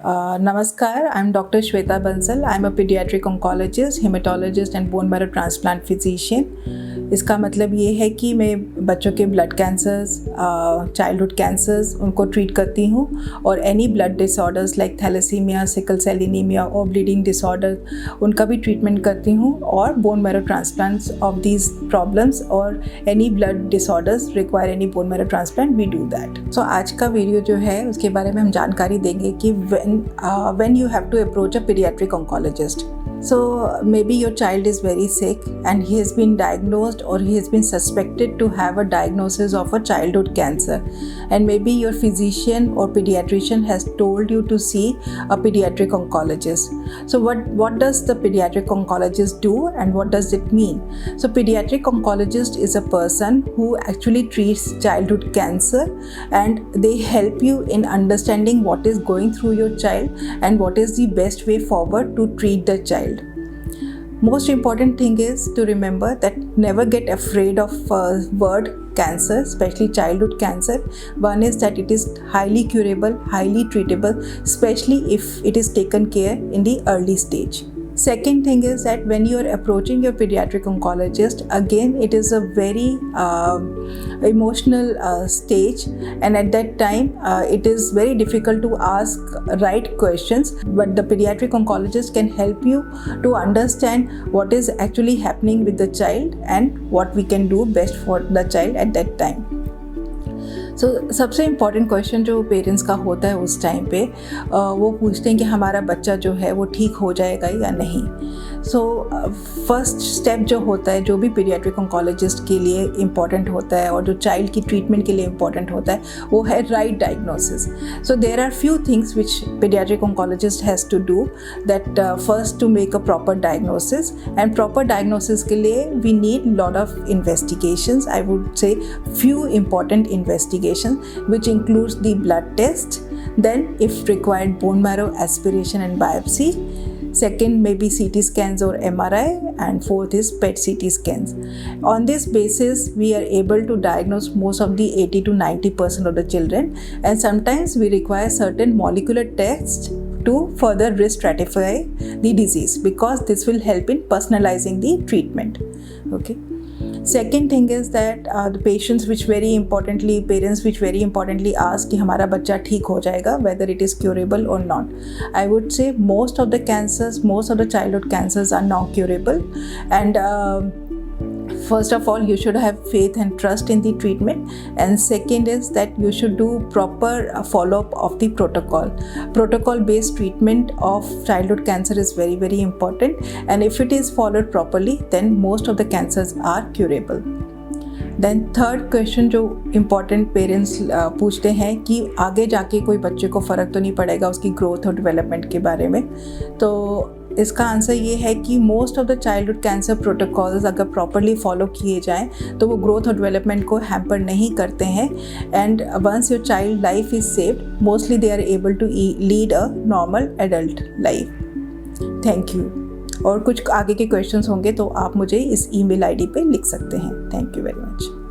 Namaskar, I'm Dr. Shweta Bansal. I'm a pediatric oncologist, hematologist and bone marrow transplant physician. इसका मतलब ये है कि मैं बच्चों के ब्लड कैंसर्स, चाइल्डहुड कैंसर्स उनको ट्रीट करती हूँ और any blood disorders like thalassemia, sickle cell anaemia और ब्लीडिंग डिसऑर्डर उनका भी ट्रीटमेंट करती हूँ और bone marrow transplants of these problems और any blood disorders require any bone marrow transplant we do that. So आज का वीडियो जो है उसके बारे में हम जानकारी देंगे कि when you have to approach a pediatric oncologist. So maybe your child is very sick and he has been diagnosed or he has been suspected to have a diagnosis of a childhood cancer, and maybe your physician or pediatrician has told you to see a pediatric oncologist. So what does the pediatric oncologist do and what does it mean? So pediatric oncologist is a person who actually treats childhood cancer, and they help you in understanding what is going through your child and what is the best way forward to treat the child. Most important thing is to remember that never get afraid of word cancer, especially childhood cancer. One is that it is highly curable, highly treatable, especially if it is taken care in the early stage. Second thing is that when you are approaching your pediatric oncologist, again it is a very emotional stage, and at that time it is very difficult to ask right questions, but the pediatric oncologist can help you to understand what is actually happening with the child and what we can do best for the child at that time. सो सबसे important question जो parents का होता है उस time पे वो पूछते हैं कि हमारा बच्चा जो है वो ठीक हो जाएगा या नहीं. सो फर्स्ट स्टेप जो होता है, जो भी पीडियाट्रिक oncologist के लिए इम्पॉर्टेंट होता है और जो चाइल्ड की ट्रीटमेंट के लिए इम्पॉर्टेंट होता है, वो है right diagnosis. So there are few things which pediatric oncologist has to do. That first to make a proper diagnosis, and proper diagnosis के लिए we need lot of investigations. I would say few important investigations which includes the blood test, then if required bone marrow aspiration and biopsy, second maybe CT scans or MRI, and fourth is PET CT scans. On this basis we are able to diagnose most of the 80 to 90% of the children, and sometimes we require certain molecular tests to further risk stratify the disease, because this will help in personalizing the treatment. Okay. Second thing is that the parents which very importantly ask कि हमारा बच्चा ठीक हो जाएगा, whether it is curable or not. I would say most of the childhood cancers are now curable, and first of all you should have faith and trust in the treatment, and second is that you should do proper follow-up of the protocol based treatment of childhood cancer is very very important, and if it is followed properly then most of the cancers are curable. Then third question जो important parents पूछते हैं कि आगे जाके कोई बच्चे को फ़र्क तो नहीं पड़ेगा उसकी ग्रोथ और डेवलपमेंट के बारे में. तो इसका आंसर ये है कि most of the childhood cancer protocols अगर प्रॉपरली फॉलो किए जाएं तो वो ग्रोथ और डेवलपमेंट को हैम्पर नहीं करते हैं, and once your child life is saved mostly they are able to lead a normal adult life. Thank you. और कुछ आगे के क्वेश्चंस होंगे तो आप मुझे इस ईमेल आईडी पे लिख सकते हैं. Thank you very much.